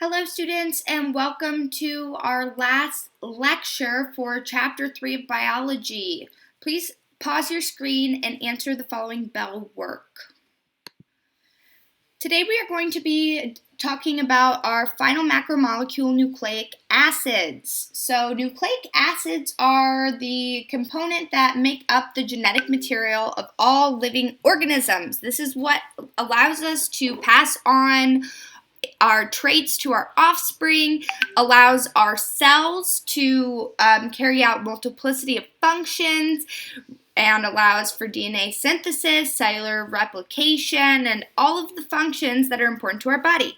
Hello students and welcome to our last lecture for Chapter 3 of Biology. Please pause your screen and answer the following bell work. Today we are going to be talking about our final macromolecule, nucleic acids. So nucleic acids are the component that make up the genetic material of all living organisms. This is what allows us to pass on our traits to our offspring, allows our cells to carry out multiplicity of functions, and allows for DNA synthesis, cellular replication, and all of the functions that are important to our body.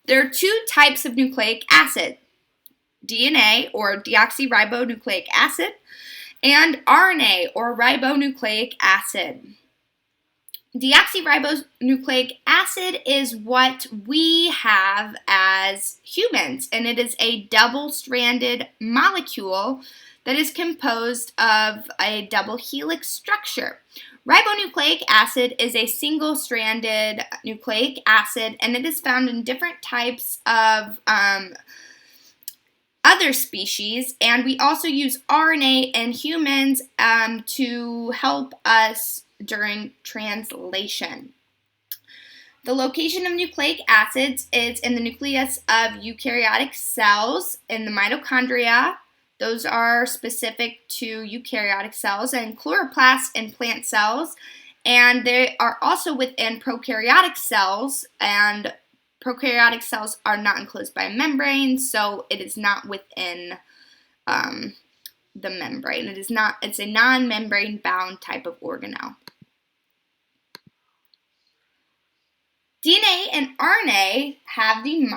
There are two types of nucleic acid: DNA, or deoxyribonucleic acid, and RNA, or ribonucleic acid. Deoxyribonucleic acid is what we have as humans, and it is a double-stranded molecule that is composed of a double helix structure. Ribonucleic acid is a single-stranded nucleic acid, and it is found in different types of other species, and we also use RNA in humans to help us during translation. The location of nucleic acids is in the nucleus of eukaryotic cells, in the mitochondria. Those are specific to eukaryotic cells, and chloroplasts in plant cells, and they are also within prokaryotic cells, and prokaryotic cells are not enclosed by a membrane, so it is not within the membrane. It's a non-membrane bound type of organelle. DNA and RNA have the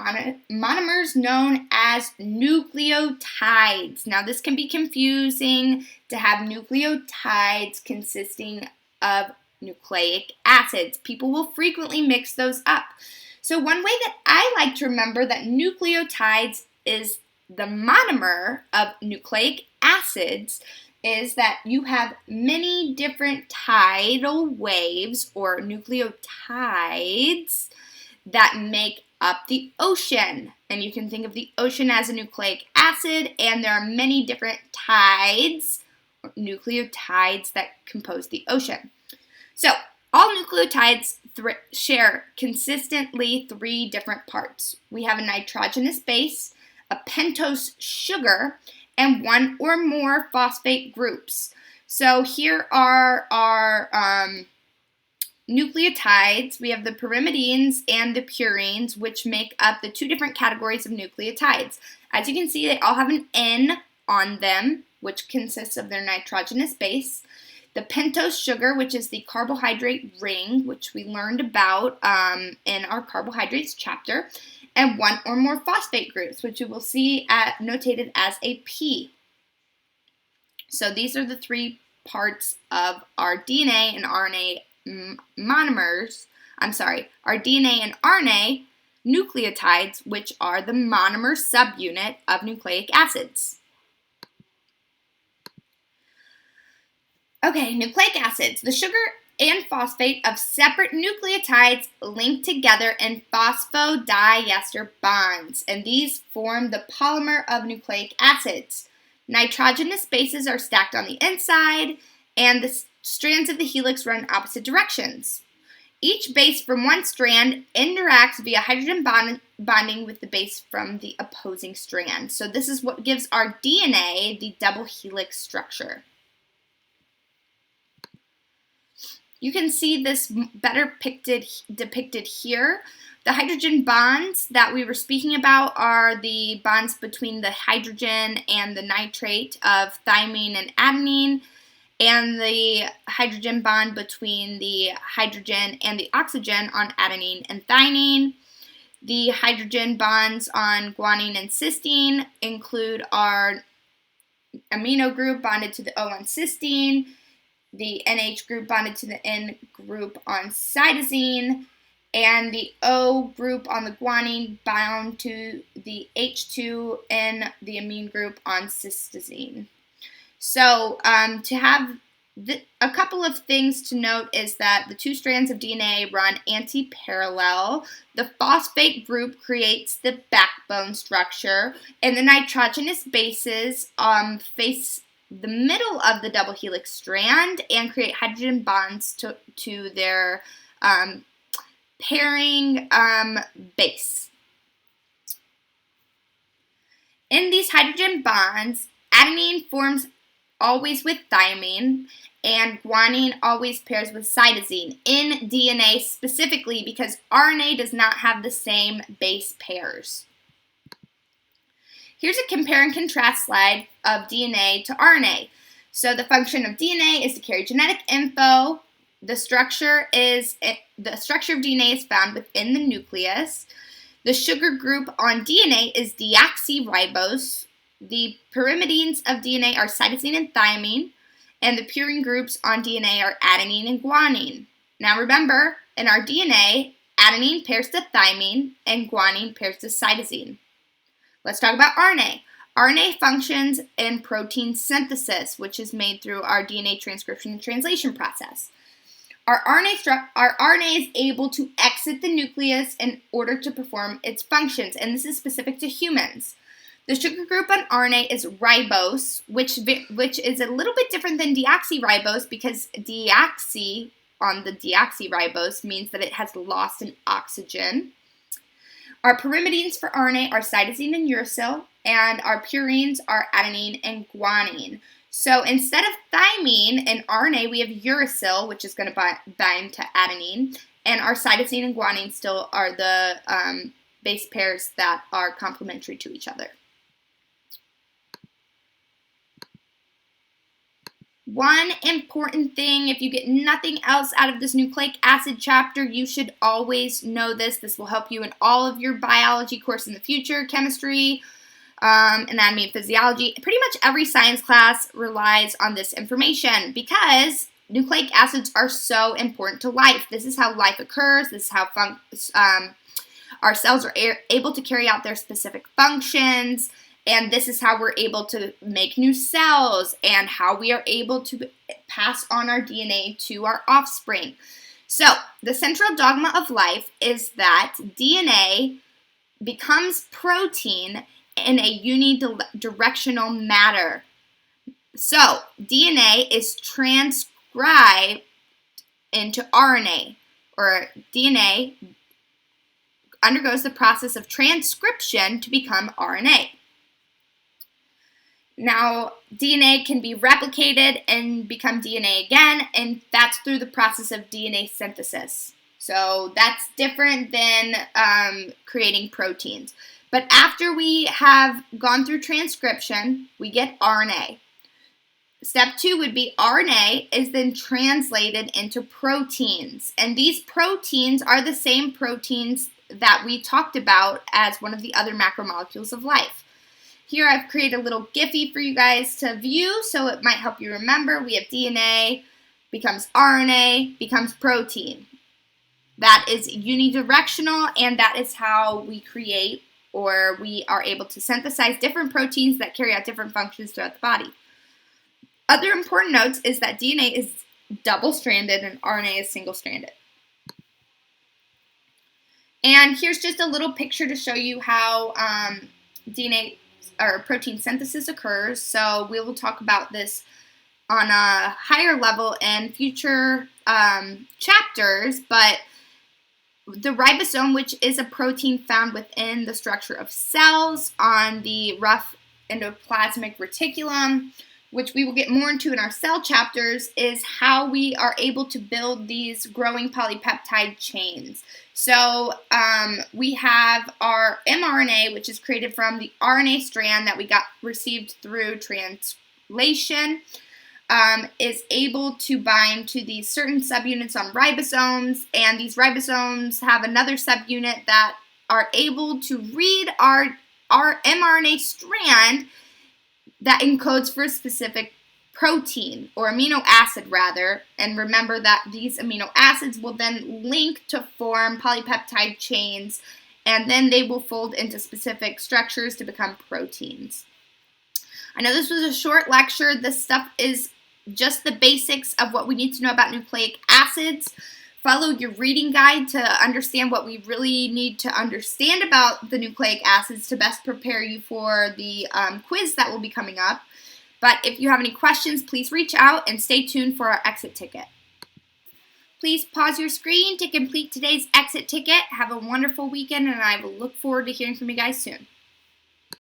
monomers known as nucleotides. Now, this can be confusing to have nucleotides consisting of nucleic acids. People will frequently mix those up. So one way that I like to remember that nucleotides is the monomer of nucleic acids is that you have many different tidal waves or nucleotides that make up the ocean. And you can think of the ocean as a nucleic acid, and there are many different tides or nucleotides that compose the ocean. So all nucleotides share consistently three different parts. We have a nitrogenous base, a pentose sugar, and one or more phosphate groups. So here are our nucleotides. We have the pyrimidines and the purines, which make up the two different categories of nucleotides. As you can see, they all have an N on them, which consists of their nitrogenous base. The pentose sugar, which is the carbohydrate ring, which we learned about in our carbohydrates chapter, and one or more phosphate groups, which you will see notated as a P. So these are the three parts of our DNA and RNA our DNA and RNA nucleotides, which are the monomer subunit of nucleic acids. Okay, nucleic acids. The sugar and phosphate of separate nucleotides linked together in phosphodiester bonds, and these form the polymer of nucleic acids. Nitrogenous bases are stacked on the inside, and the strands of the helix run in opposite directions. Each base from one strand interacts via hydrogen bonding with the base from the opposing strand. So this is what gives our DNA the double helix structure. You can see this better depicted here. The hydrogen bonds that we were speaking about are the bonds between the hydrogen and the nitrate of thymine and adenine, and the hydrogen bond between the hydrogen and the oxygen on adenine and thymine. The hydrogen bonds on guanine and cysteine include our amino group bonded to the O on cysteine, the NH group bonded to the N group on cytosine, and the O group on the guanine bound to the H2 in the amine group on cytosine. So to have A couple of things to note is that the two strands of DNA run anti-parallel. The phosphate group creates the backbone structure, and the nitrogenous bases face the middle of the double helix strand and create hydrogen bonds to their pairing base. In these hydrogen bonds, adenine forms always with thymine, and guanine always pairs with cytosine in DNA specifically because RNA does not have the same base pairs. Here's a compare and contrast slide of DNA to RNA. So the function of DNA is to carry genetic info. The structure of DNA is found within the nucleus. The sugar group on DNA is deoxyribose. The pyrimidines of DNA are cytosine and thymine, and the purine groups on DNA are adenine and guanine. Now remember, in our DNA, adenine pairs to thymine and guanine pairs to cytosine. Let's talk about RNA. RNA functions in protein synthesis, which is made through our DNA transcription and translation process. Our RNA is able to exit the nucleus in order to perform its functions, and this is specific to humans. The sugar group on RNA is ribose, which is a little bit different than deoxyribose because deoxy on the deoxyribose means that it has lost an oxygen. Our pyrimidines for RNA are cytosine and uracil, and our purines are adenine and guanine. So instead of thymine in RNA, we have uracil, which is going to bind to adenine, and our cytosine and guanine still are the base pairs that are complementary to each other. One important thing, if you get nothing else out of this nucleic acid chapter, you should always know this. This will help you in all of your biology course in the future, chemistry, anatomy and physiology. Pretty much every science class relies on this information because nucleic acids are so important to life. This is how life occurs. This is how our cells are able to carry out their specific functions. And this is how we're able to make new cells and how we are able to pass on our DNA to our offspring. So the central dogma of life is that DNA becomes protein in a unidirectional manner. So DNA is transcribed into RNA, or DNA undergoes the process of transcription to become RNA. Now, DNA can be replicated and become DNA again, and that's through the process of DNA synthesis. So that's different than creating proteins. But after we have gone through transcription, we get RNA. Step 2 would be RNA is then translated into proteins. And these proteins are the same proteins that we talked about as one of the other macromolecules of life. Here I've created a little Giphy for you guys to view, so it might help you remember. We have DNA, becomes RNA, becomes protein. That is unidirectional, and that is how we create, or we are able to synthesize different proteins that carry out different functions throughout the body. Other important notes is that DNA is double-stranded and RNA is single-stranded. And here's just a little picture to show you how DNA or protein synthesis occurs. So we will talk about this on a higher level in future chapters, but the ribosome, which is a protein found within the structure of cells on the rough endoplasmic reticulum, which we will get more into in our cell chapters, is how we are able to build these growing polypeptide chains. So we have our mRNA, which is created from the RNA strand that we received through translation, is able to bind to these certain subunits on ribosomes, and these ribosomes have another subunit that are able to read our mRNA strand that encodes for a specific protein, or amino acid rather, and remember that these amino acids will then link to form polypeptide chains, and then they will fold into specific structures to become proteins. I know this was a short lecture. This stuff is just the basics of what we need to know about nucleic acids. Follow your reading guide to understand what we really need to understand about the nucleic acids to best prepare you for the quiz that will be coming up. But if you have any questions, please reach out and stay tuned for our exit ticket. Please pause your screen to complete today's exit ticket. Have a wonderful weekend, and I will look forward to hearing from you guys soon.